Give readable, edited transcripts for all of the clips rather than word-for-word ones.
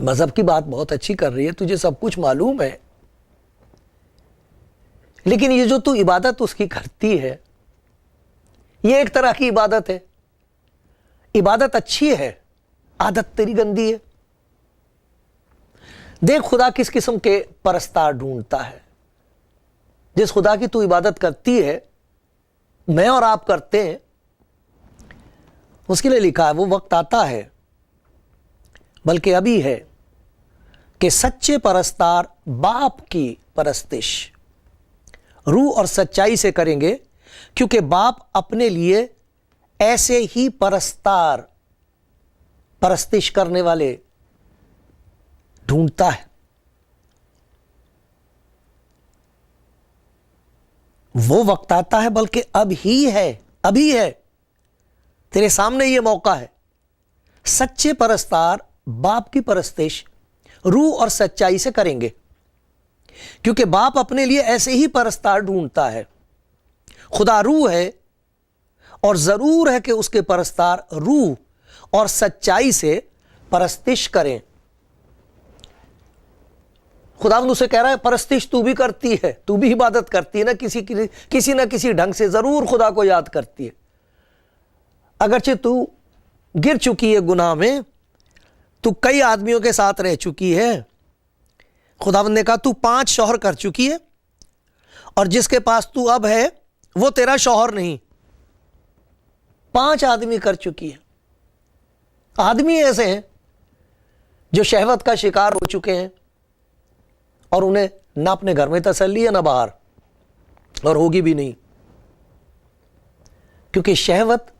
مذہب کی بات بہت اچھی کر رہی ہے، تجھے سب کچھ معلوم ہے، لیکن یہ جو تو عبادت اس کی کرتی ہے، یہ ایک طرح کی عبادت ہے۔ عبادت اچھی ہے، عادت تیری گندی ہے۔ دیکھ خدا کس قسم کے پرستار ڈھونڈتا ہے۔ جس خدا کی تو عبادت کرتی ہے، میں اور آپ کرتے ہیں، اس کے لیے لکھا ہے وہ وقت آتا ہے، بلکہ ابھی ہے، کہ سچے پرستار باپ کی پرستش روح اور سچائی سے کریں گے، کیونکہ باپ اپنے لیے ایسے ہی پرستش کرنے والے ڈھونڈتا ہے۔ وہ وقت آتا ہے، بلکہ ابھی ہے، تیرے سامنے یہ موقع ہے۔ سچے پرستار باپ کی پرستش روح اور سچائی سے کریں گے، کیونکہ باپ اپنے لیے ایسے ہی پرستار ڈھونڈتا ہے۔ خدا روح ہے، اور ضرور ہے کہ اس کے پرستار روح اور سچائی سے پرستش کریں۔ خداوند اسے کہہ رہا ہے پرستش تو بھی کرتی ہے، تو بھی عبادت کرتی ہے نا، کسی نہ کسی ڈھنگ سے ضرور خدا کو یاد کرتی ہے۔ اگرچہ تو گر چکی ہے گناہ میں، تو کئی آدمیوں کے ساتھ رہ چکی ہے۔ خداوند نے کہا تو 5 شوہر کر چکی ہے، اور جس کے پاس تو اب ہے وہ تیرا شوہر نہیں۔ 5 آدمی کر چکی ہے۔ آدمی ایسے ہیں جو شہوت کا شکار ہو چکے ہیں، اور انہیں نہ اپنے گھر میں تسلی ہے نہ باہر، اور ہوگی بھی نہیں، کیونکہ شہوت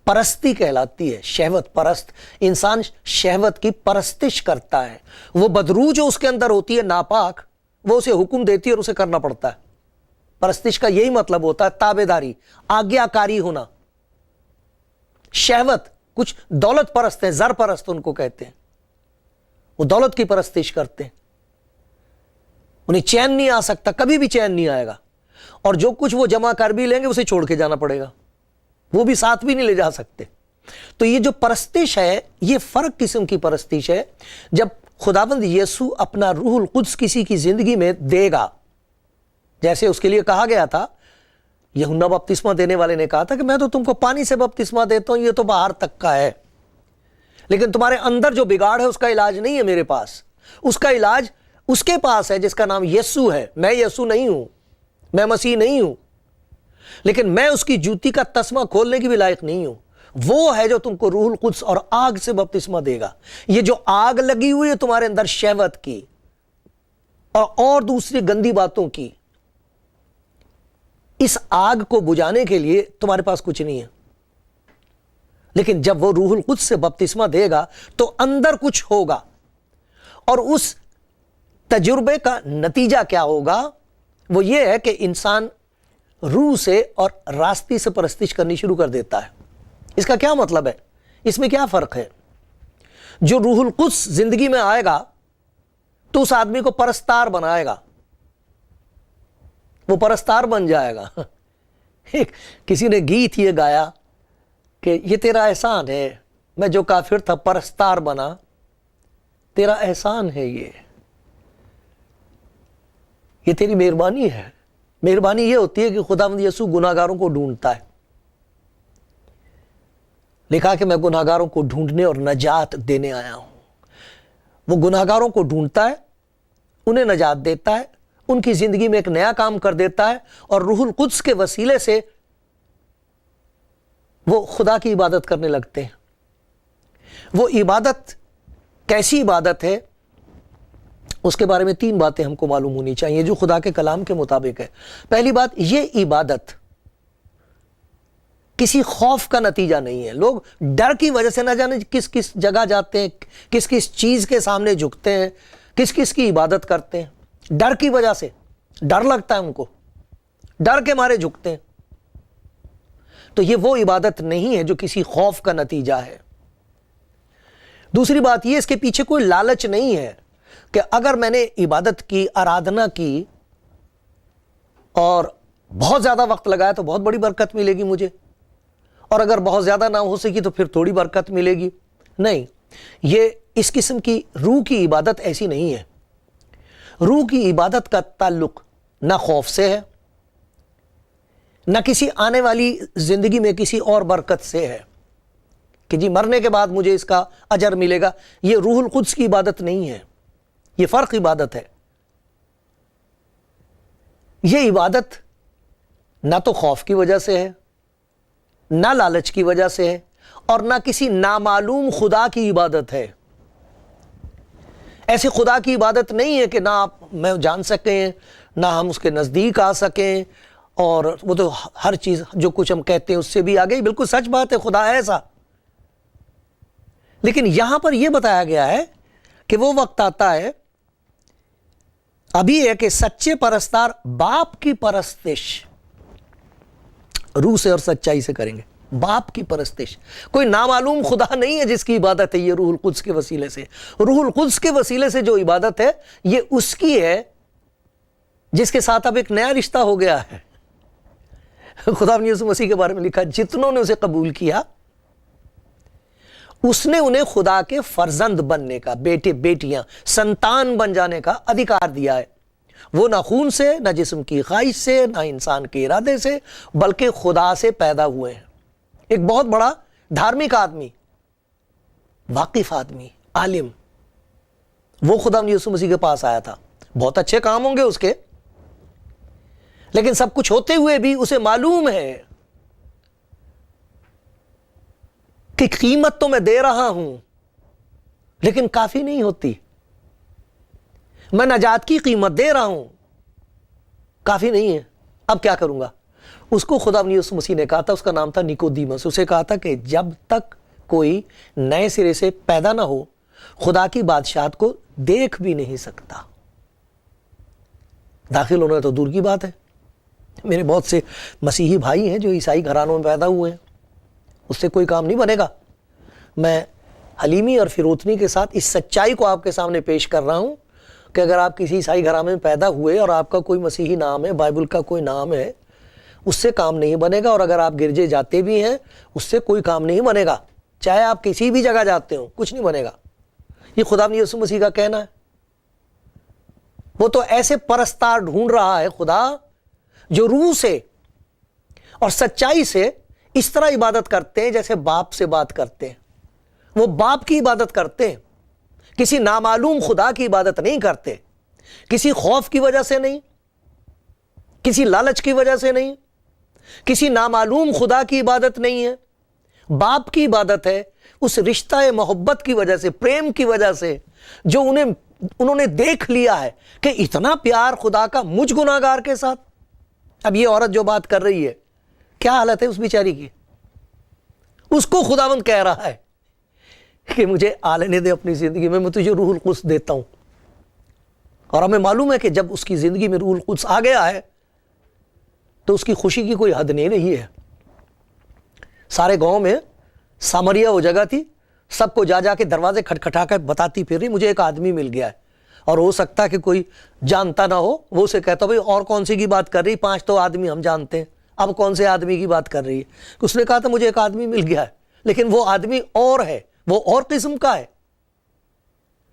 پرستی کہلاتی ہے۔ شہوت پرست انسان شہوت کی پرستش کرتا ہے۔ وہ بدروح جو اس کے اندر ہوتی ہے، ناپاک، وہ اسے حکم دیتی ہے اور اسے کرنا پڑتا ہے۔ پرستش کا یہی مطلب ہوتا ہے تابع داری، آگیا کاری ہونا۔ شہوت، کچھ دولت پرست ہیں، زر پرست ان کو کہتے ہیں، وہ دولت کی پرستش کرتے ہیں۔ انہیں چین نہیں آ سکتا، کبھی بھی چین نہیں آئے گا، اور جو کچھ وہ جمع کر بھی لیں گے اسے چھوڑ کے جانا پڑے گا، وہ بھی ساتھ بھی نہیں لے جا سکتے۔ تو یہ جو پرستش ہے، یہ فرق قسم کی پرستش ہے۔ جب خداوند یسوع اپنا روح القدس کسی کی زندگی میں دے گا، جیسے اس کے لیے کہا گیا تھا، یوحنا بپتسمہ دینے والے نے کہا تھا کہ میں تو تم کو پانی سے بپتسمہ دیتا ہوں، یہ تو باہر تک کا ہے، لیکن تمہارے اندر جو بگاڑ ہے اس کا علاج نہیں ہے میرے پاس، اس کا علاج اس کے پاس ہے جس کا نام یسوع ہے۔ میں یسوع نہیں ہوں، میں مسیح نہیں ہوں، لیکن میں اس کی جوتی کا تسمہ کھولنے کی بھی لائق نہیں ہوں۔ وہ ہے جو تم کو روح القدس اور آگ سے بپتسمہ دے گا۔ یہ جو آگ لگی ہوئی ہے تمہارے اندر شہوت کی اور دوسری گندی باتوں کی، اس آگ کو بجھانے کے لیے تمہارے پاس کچھ نہیں ہے، لیکن جب وہ روح القدس سے بپتسمہ دے گا تو اندر کچھ ہوگا، اور اس تجربے کا نتیجہ کیا ہوگا؟ وہ یہ ہے کہ انسان روح سے اور راستی سے پرستش کرنی شروع کر دیتا ہے۔ اس کا کیا مطلب ہے؟ اس میں کیا فرق ہے؟ جو روح القدس زندگی میں آئے گا تو اس آدمی کو پرستار بنائے گا، وہ پرستار بن جائے گا۔ کسی نے گیت یہ گایا کہ یہ تیرا احسان ہے، میں جو کافر تھا پرستار بنا، تیرا احسان ہے، یہ تیری مہربانی ہے۔ مہربانی یہ ہوتی ہے کہ خداوند یسوع گناہگاروں کو ڈھونڈتا ہے۔ لکھا کہ میں گناہگاروں کو ڈھونڈنے اور نجات دینے آیا ہوں۔ وہ گناہگاروں کو ڈھونڈتا ہے، انہیں نجات دیتا ہے، ان کی زندگی میں ایک نیا کام کر دیتا ہے، اور روح القدس کے وسیلے سے وہ خدا کی عبادت کرنے لگتے ہیں۔ وہ عبادت کیسی عبادت ہے، اس کے بارے میں 3 باتیں ہم کو معلوم ہونی چاہیے جو خدا کے کلام کے مطابق ہے۔ پہلی بات، یہ عبادت کسی خوف کا نتیجہ نہیں ہے۔ لوگ ڈر کی وجہ سے نہ جانے کس کس جگہ جاتے ہیں، کس کس چیز کے سامنے جھکتے ہیں، کس کس کی عبادت کرتے ہیں۔ ڈر کی وجہ سے، ڈر لگتا ہے ان کو، ڈر کے مارے جھکتے ہیں۔ تو یہ وہ عبادت نہیں ہے جو کسی خوف کا نتیجہ ہے۔ دوسری بات یہ، اس کے پیچھے کوئی لالچ نہیں ہے کہ اگر میں نے عبادت کی، آرادھنا کی اور بہت زیادہ وقت لگایا تو بہت بڑی برکت ملے گی مجھے، اور اگر بہت زیادہ نہ ہو سکی تو پھر تھوڑی برکت ملے گی۔ نہیں، یہ اس قسم کی روح کی عبادت ایسی نہیں ہے۔ روح کی عبادت کا تعلق نہ خوف سے ہے، نہ کسی آنے والی زندگی میں کسی اور برکت سے ہے کہ جی مرنے کے بعد مجھے اس کا اجر ملے گا۔ یہ روح القدس کی عبادت نہیں ہے، یہ فرق عبادت ہے۔ یہ عبادت نہ تو خوف کی وجہ سے ہے، نہ لالچ کی وجہ سے ہے، اور نہ کسی نامعلوم خدا کی عبادت ہے۔ ایسی خدا کی عبادت نہیں ہے کہ نہ آپ میں جان سکیں، نہ ہم اس کے نزدیک آ سکیں، اور وہ تو ہر چیز جو کچھ ہم کہتے ہیں اس سے بھی آگے، بالکل سچ بات ہے، خدا ہے ایسا۔ لیکن یہاں پر یہ بتایا گیا ہے کہ وہ وقت آتا ہے، ابھی ہے کہ سچے پرستار باپ کی پرستش روح سے اور سچائی سے کریں گے۔ باپ کی پرستش، کوئی نامعلوم خدا نہیں ہے جس کی عبادت ہے یہ روح القدس کے وسیلے سے۔ روح القدس کے وسیلے سے جو عبادت ہے یہ اس کی ہے جس کے ساتھ اب ایک نیا رشتہ ہو گیا ہے۔ خدا یسوع مسیح کے بارے میں لکھا، جتنوں نے اسے قبول کیا اس نے انہیں خدا کے فرزند بننے کا، بیٹے بیٹیاں، سنتان بن جانے کا ادھیکار دیا ہے۔ وہ نہ خون سے، نہ جسم کی خواہش سے، نہ انسان کے ارادے سے، بلکہ خدا سے پیدا ہوئے ہیں۔ ایک بہت بڑا دھارمک آدمی، واقف آدمی، عالم، وہ خدا یسوع مسیح کے پاس آیا تھا۔ بہت اچھے کام ہوں گے اس کے، لیکن سب کچھ ہوتے ہوئے بھی اسے معلوم ہے کہ قیمت تو میں دے رہا ہوں لیکن کافی نہیں ہوتی، میں نجات کی قیمت دے رہا ہوں، کافی نہیں ہے، اب کیا کروں گا؟ اس کو خدا یسوع مسیح نے کہا تھا، اس کا نام تھا نیکودیمس، اسے کہا تھا کہ جب تک کوئی نئے سرے سے پیدا نہ ہو خدا کی بادشاہت کو دیکھ بھی نہیں سکتا۔ داخل ہونا تو دور کی بات ہے۔ میرے بہت سے مسیحی بھائی ہیں جو عیسائی گھرانوں میں پیدا ہوئے ہیں، اس سے کوئی کام نہیں بنے گا۔ میں حلیمی اور فروتنی کے ساتھ اس سچائی کو آپ کے سامنے پیش کر رہا ہوں کہ اگر آپ کسی عیسائی گھرانے میں پیدا ہوئے اور آپ کا کوئی مسیحی نام ہے، بائبل کا کوئی نام ہے، اس سے کام نہیں بنے گا۔ اور اگر آپ گرجے جاتے بھی ہیں اس سے کوئی کام نہیں بنے گا، چاہے آپ کسی بھی جگہ جاتے ہو، کچھ نہیں بنے گا۔ یہ خدا یسوع مسیح کا کہنا ہے۔ وہ تو ایسے پرستار ڈھونڈ رہا ہے خدا جو روح سے اور سچائی سے اس طرح عبادت کرتے ہیں جیسے باپ سے بات کرتے ہیں۔ وہ باپ کی عبادت کرتے ہیں، کسی نامعلوم خدا کی عبادت نہیں کرتے، کسی خوف کی وجہ سے نہیں، کسی لالچ کی وجہ سے نہیں، کسی نامعلوم خدا کی عبادت نہیں ہے۔ باپ کی عبادت ہے اس رشتہ محبت کی وجہ سے، پریم کی وجہ سے، جو انہوں نے دیکھ لیا ہے کہ اتنا پیار خدا کا مجھ گناہگار کے ساتھ۔ اب یہ عورت جو بات کر رہی ہے، کیا حالت ہے اس بیچاری کی؟ اس کو خداوند کہہ رہا ہے کہ مجھے آنے دے اپنی زندگی میں تجھے روح القدس دیتا ہوں۔ اور ہمیں معلوم ہے کہ جب اس کی زندگی میں روح القدس آ گیا ہے تو اس کی خوشی کی کوئی حد نہیں رہی ہے۔ سارے گاؤں میں سامریا وہ جگہ تھی، سب کو جا کے دروازے کھٹکھٹا کر بتاتی پھر رہی، مجھے ایک آدمی مل گیا ہے۔ اور ہو سکتا ہے کہ کوئی جانتا نہ ہو، وہ اسے کہتا بھئی اور کون سی کی بات کر رہی، 5 تو آدمی ہم جانتے ہیں، اب کون سے آدمی کی بات کر رہی ہے؟ اس نے کہا تھا مجھے ایک آدمی مل گیا ہے، لیکن وہ آدمی اور ہے، وہ اور قسم کا ہے۔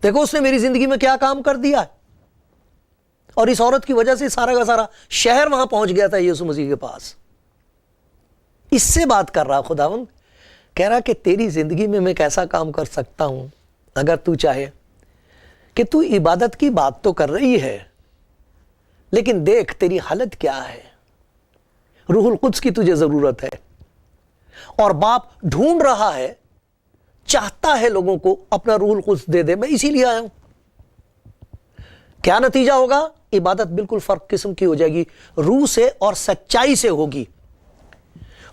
دیکھو اس نے میری زندگی میں کیا کام کر دیا ہے۔ اور اس عورت کی وجہ سے سارا کا سارا شہر وہاں پہنچ گیا تھا یسوع مسیح کے پاس۔ اس سے بات کر رہا خداوند، کہہ رہا کہ تیری زندگی میں کیسا کام کر سکتا ہوں اگر تو چاہے، کہ تو عبادت کی بات تو کر رہی ہے لیکن دیکھ تیری حالت کیا ہے۔ روح القدس کی تجھے ضرورت ہے، اور باپ ڈھونڈ رہا ہے، چاہتا ہے لوگوں کو اپنا روح القدس دے دے۔ میں اسی لیے آیا ہوں۔ کیا نتیجہ ہوگا؟ عبادت بالکل فرق قسم کی ہو جائے گی، روح سے اور سچائی سے ہوگی۔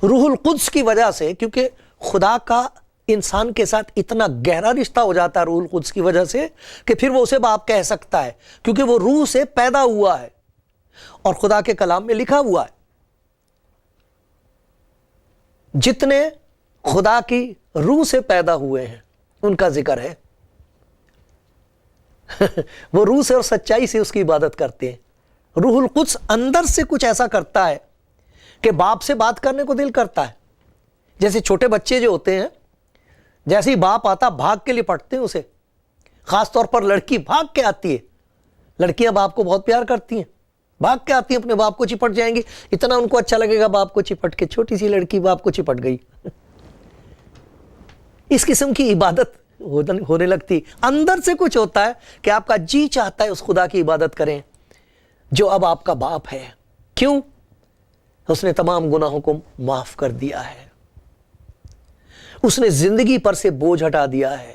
روح القدس کی وجہ سے، کیونکہ خدا کا انسان کے ساتھ اتنا گہرا رشتہ ہو جاتا ہے روح القدس کی وجہ سے کہ پھر وہ اسے باپ کہہ سکتا ہے، کیونکہ وہ روح سے پیدا ہوا ہے۔ اور خدا کے کلام میں لکھا ہوا ہے جتنے خدا کی روح سے پیدا ہوئے ہیں ان کا ذکر ہے۔ وہ روح سے اور سچائی سے اس کی عبادت کرتے ہیں۔ روح القدس اندر سے کچھ ایسا کرتا ہے کہ باپ سے بات کرنے کو دل کرتا ہے۔ جیسے چھوٹے بچے جو ہوتے ہیں، جیسے ہی باپ آتا بھاگ کے لپٹتے ہیں اسے. خاص طور پر لڑکی بھاگ کے آتی ہے. لڑکیاں باپ کو بہت پیار کرتی ہیں, بھاگ کے آتی ہیں, اپنے باپ کو چپٹ جائیں گی, اتنا ان کو اچھا لگے گا باپ کو چپٹ کے. چھوٹی سی لڑکی باپ کو چپٹ گئی. اس قسم کی عبادت ہونے لگتی. اندر سے کچھ ہوتا ہے کہ آپ کا جی چاہتا ہے اس خدا کی عبادت کریں جو اب آپ کا باپ ہے. کیوں؟ اس نے تمام گناہوں کو معاف کر دیا ہے, اس نے زندگی پر سے بوجھ ہٹا دیا ہے,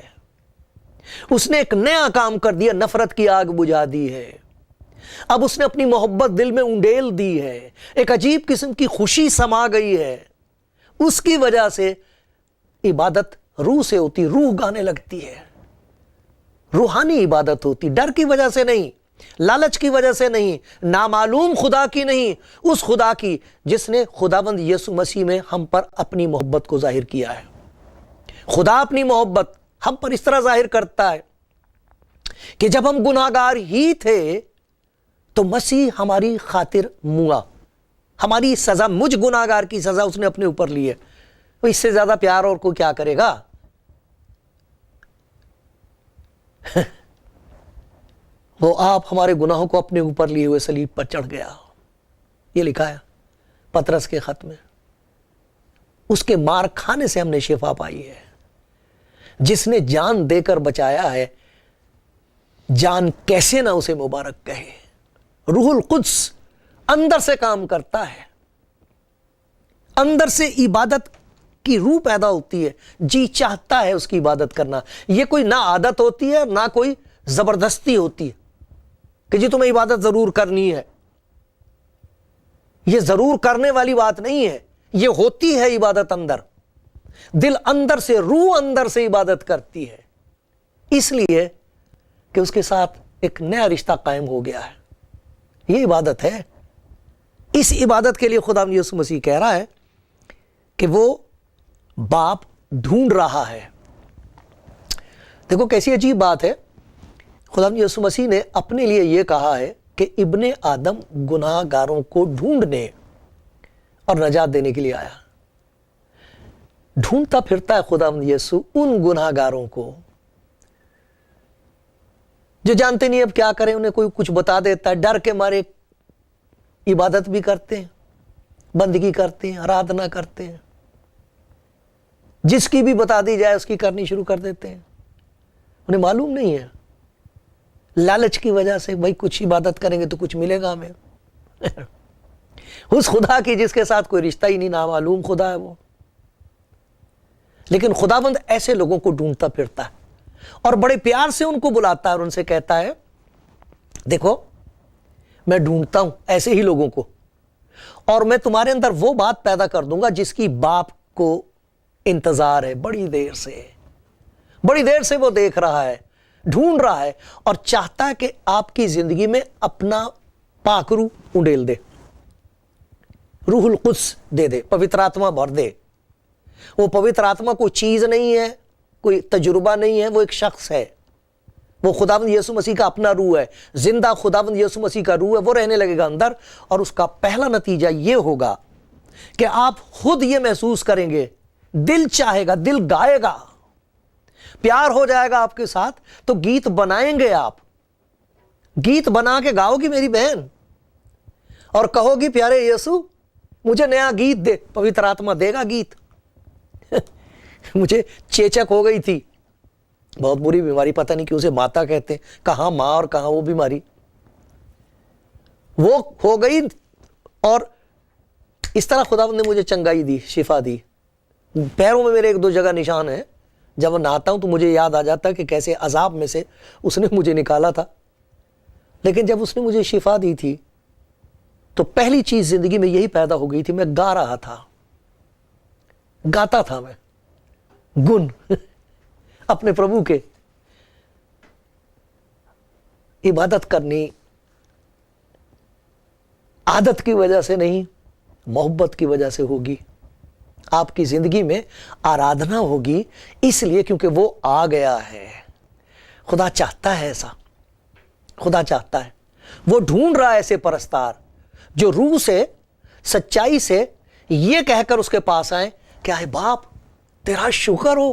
اس نے ایک نیا کام کر دیا, نفرت کی آگ بجھا دی ہے. اب اس نے اپنی محبت دل میں انڈیل دی ہے, ایک عجیب قسم کی خوشی سما گئی ہے. اس کی وجہ سے عبادت روح سے ہوتی, روح گانے لگتی ہے, روحانی عبادت ہوتی, ڈر کی وجہ سے نہیں, لالچ کی وجہ سے نہیں, نامعلوم خدا کی نہیں, اس خدا کی جس نے خداوند یسوع مسیح میں ہم پر اپنی محبت کو ظاہر کیا ہے. خدا اپنی محبت ہم پر اس طرح ظاہر کرتا ہے کہ جب ہم گناہگار ہی تھے تو مسیح ہماری خاطر موا, ہماری سزا, مجھ گناہگار کی سزا اس نے اپنے اوپر لی ہے. اس سے زیادہ پیار اور کوئی کیا کرے گا؟ وہ آپ ہمارے گناہوں کو اپنے اوپر لیے ہوئے صلیب پر چڑھ گیا. یہ لکھا ہے پطرس کے خط میں. اس کے مار کھانے سے ہم نے شفا پائی ہے. جس نے جان دے کر بچایا ہے, جان کیسے نہ اسے مبارک کہے. روح القدس اندر سے کام کرتا ہے, اندر سے عبادت کی روح پیدا ہوتی ہے, جی چاہتا ہے اس کی عبادت کرنا. یہ کوئی نہ عادت ہوتی ہے نہ کوئی زبردستی ہوتی ہے کہ جی تمہیں عبادت ضرور کرنی ہے. یہ ضرور کرنے والی بات نہیں ہے, یہ ہوتی ہے عبادت اندر. دل اندر سے, روح اندر سے عبادت کرتی ہے, اس لیے کہ اس کے ساتھ ایک نیا رشتہ قائم ہو گیا ہے. یہ عبادت ہے. اس عبادت کے لیے خدا یسوع مسیح کہہ رہا ہے کہ وہ باپ ڈھونڈ رہا ہے. دیکھو کیسی عجیب بات ہے. خدا یسوع مسیح نے اپنے لیے یہ کہا ہے کہ ابن آدم گناہ گاروں کو ڈھونڈنے اور نجات دینے کے لیے آیا. ڈھونڈتا پھرتا ہے خدا یسوع ان گناہ گاروں کو جو جانتے نہیں اب کیا کریں. انہیں کوئی کچھ بتا دیتا ہے, ڈر کے مارے عبادت بھی کرتے ہیں, بندگی کرتے ہیں, آرادھنا کرتے ہیں, جس کی بھی بتا دی جائے اس کی کرنی شروع کر دیتے ہیں. انہیں معلوم نہیں ہے, لالچ کی وجہ سے بھائی کچھ عبادت کریں گے تو کچھ ملے گا ہمیں. اس خدا کی جس کے ساتھ کوئی رشتہ ہی نہیں, نامعلوم خدا ہے وہ. لیکن خداوند ایسے لوگوں کو ڈھونڈتا پھرتا ہے اور بڑے پیار سے ان کو بلاتا ہے اور ان سے کہتا ہے دیکھو میں ڈھونڈتا ہوں ایسے ہی لوگوں کو, اور میں تمہارے اندر وہ بات پیدا کر دوں گا جس کی باپ کو انتظار ہے. بڑی دیر سے وہ دیکھ رہا ہے, ڈھونڈ رہا ہے اور چاہتا ہے کہ آپ کی زندگی میں اپنا پاک روح انڈیل دے, روح القدس دے دے, پوتر آتما بھر دے. وہ پوتر آتما کوئی چیز نہیں ہے, کوئی تجربہ نہیں ہے, وہ ایک شخص ہے. وہ خداوند یسوع مسیح کا اپنا روح ہے, زندہ خداوند یسوع مسیح کا روح ہے. وہ رہنے لگے گا اندر, اور اس کا پہلا نتیجہ یہ ہوگا کہ آپ خود یہ محسوس کریں گے, دل چاہے گا, دل گائے گا, پیار ہو جائے گا آپ کے ساتھ, تو گیت بنائیں گے. آپ گیت بنا کے گاؤ گی میری بہن, اور کہو گی پیارے یسوع مجھے نیا گیت دے. پوتر آتما دے گا گیت. مجھے چیچک ہو گئی تھی, بہت بری بیماری, پتہ نہیں کیوں اسے ماتا کہتے ہیں, کہاں ماں اور کہاں وہ بیماری, وہ ہو گئی. اور اس طرح خداوند نے مجھے چنگائی دی, شفا دی. پیروں میں میرے 1-2 جگہ نشان ہے. جب میں نہاتا ہوں تو مجھے یاد آ جاتا ہے کہ کیسے عذاب میں سے اس نے مجھے نکالا تھا. لیکن جب اس نے مجھے شفا دی تھی تو پہلی چیز زندگی میں یہی پیدا ہو گئی تھی, میں گا رہا تھا, گاتا تھا میں گن اپنے پربھو کے. عبادت کرنی عادت کی وجہ سے نہیں, محبت کی وجہ سے ہوگی. آپ کی زندگی میں آرادھنا ہوگی اس لیے کیونکہ وہ آ گیا ہے. خدا چاہتا ہے ایسا, خدا چاہتا ہے. وہ ڈھونڈ رہا ہے ایسے پرستار جو روح سے, سچائی سے یہ کہہ کر اس کے پاس آئیں کہ اے باپ تیرا شکر ہو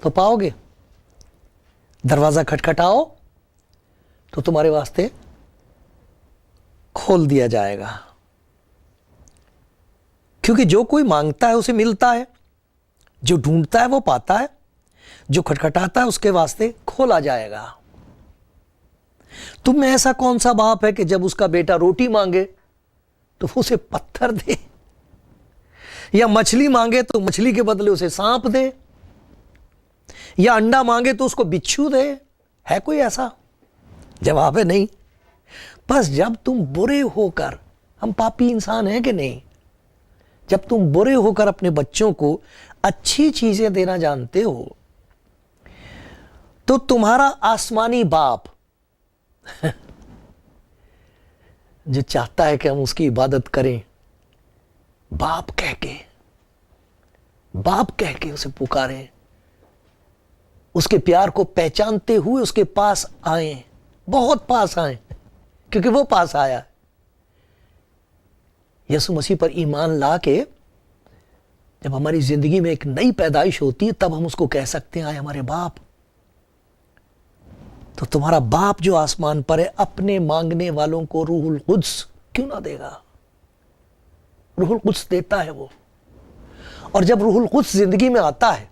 تو پاؤ گے. دروازہ کھٹکھٹاؤ تو تمہارے واسطے کھول دیا جائے گا. کیونکہ جو کوئی مانگتا ہے اسے ملتا ہے, جو ڈھونڈتا ہے وہ پاتا ہے, جو کھٹکھٹاتا ہے اس کے واسطے کھولا جائے گا. تم میں ایسا کون سا باپ ہے کہ جب اس کا بیٹا روٹی مانگے تو وہ اسے پتھر دے, یا مچھلی مانگے تو مچھلی کے بدلے اسے سانپ دے, یا انڈا مانگے تو اس کو بچھو دے؟ ہے کوئی ایسا؟ جواب ہے نہیں. بس جب تم برے ہو کر, ہم پاپی انسان ہیں کہ نہیں, جب تم برے ہو کر اپنے بچوں کو اچھی چیزیں دینا جانتے ہو تو تمہارا آسمانی باپ جو چاہتا ہے کہ ہم اس کی عبادت کریں, باپ کہہ کے اسے پکاریں, اس کے پیار کو پہچانتے ہوئے اس کے پاس آئیں, بہت پاس آئیں, کیونکہ وہ پاس آیا. یسوع مسیح پر ایمان لا کے جب ہماری زندگی میں ایک نئی پیدائش ہوتی ہے تب ہم اس کو کہہ سکتے ہیں آئے ہمارے باپ. تو تمہارا باپ جو آسمان پر ہے اپنے مانگنے والوں کو روح القدس کیوں نہ دے گا؟ روح القدس دیتا ہے وہ. اور جب روح القدس زندگی میں آتا ہے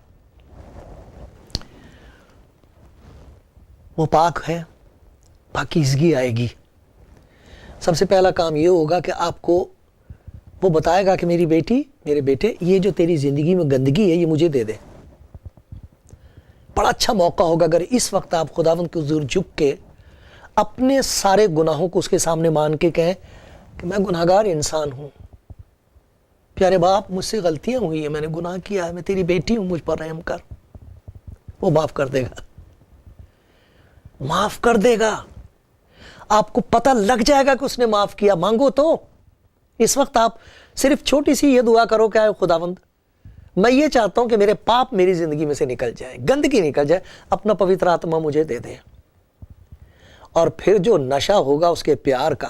وہ پاک ہے, پاکیزگی آئے گی. سب سے پہلا کام یہ ہوگا کہ آپ کو وہ بتائے گا کہ میری بیٹی, میرے بیٹے, یہ جو تیری زندگی میں گندگی ہے یہ مجھے دے دے. بڑا اچھا موقع ہوگا اگر اس وقت آپ خداوند کے حضور جھک کے اپنے سارے گناہوں کو اس کے سامنے مان کے کہیں کہ میں گناہگار انسان ہوں, پیارے باپ مجھ سے غلطیاں ہوئی ہیں, میں نے گناہ کیا ہے, میں تیری بیٹی ہوں, مجھ پر رحم کر. وہ معاف کر دے گا, معاف کر دے گا. آپ کو پتہ لگ جائے گا کہ اس نے معاف کیا. مانگو تو. اس وقت آپ صرف چھوٹی سی یہ دعا کرو کہ اے خداوند میں یہ چاہتا ہوں کہ میرے پاپ میری زندگی میں سے نکل جائے, گندگی نکل جائے, اپنا پوتر آتما مجھے دے دے. اور پھر جو نشہ ہوگا اس کے پیار کا,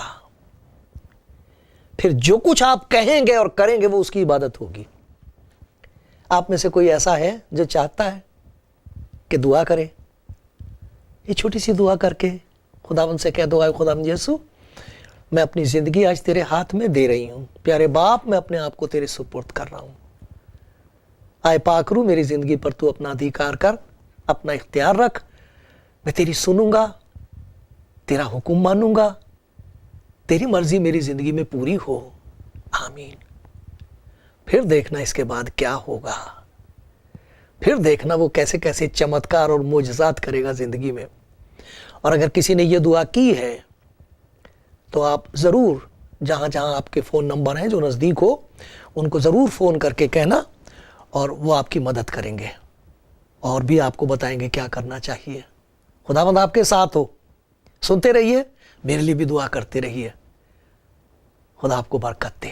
پھر جو کچھ آپ کہیں گے اور کریں گے وہ اس کی عبادت ہوگی. آپ میں سے کوئی ایسا ہے جو چاہتا ہے کہ دعا کرے؟ یہ چھوٹی سی دعا کر کے خداوند سے کہہ دو اے خداوند یسوع میں اپنی زندگی آج تیرے ہاتھ میں دے رہی ہوں. پیارے باپ میں اپنے آپ کو تیرے سپرد کر رہا ہوں. آئے پاک روح میری زندگی پر تو اپنا ادھیکار کر, اپنا اختیار رکھ. میں تیری سنوں گا, تیرا حکم مانوں گا, تیری مرضی میری زندگی میں پوری ہو. آمین. پھر دیکھنا اس کے بعد کیا ہوگا. پھر دیکھنا وہ کیسے کیسے چمتکار اور معجزات کرے گا زندگی میں. اور اگر کسی نے یہ دعا کی ہے تو آپ ضرور جہاں جہاں آپ کے فون نمبر ہیں جو نزدیک ہو ان کو ضرور فون کر کے کہنا اور وہ آپ کی مدد کریں گے اور بھی آپ کو بتائیں گے کیا کرنا چاہیے. خداوند آپ کے ساتھ ہو. سنتے رہیے, میرے لیے بھی دعا کرتے رہیے. خدا آپ کو برکت دے.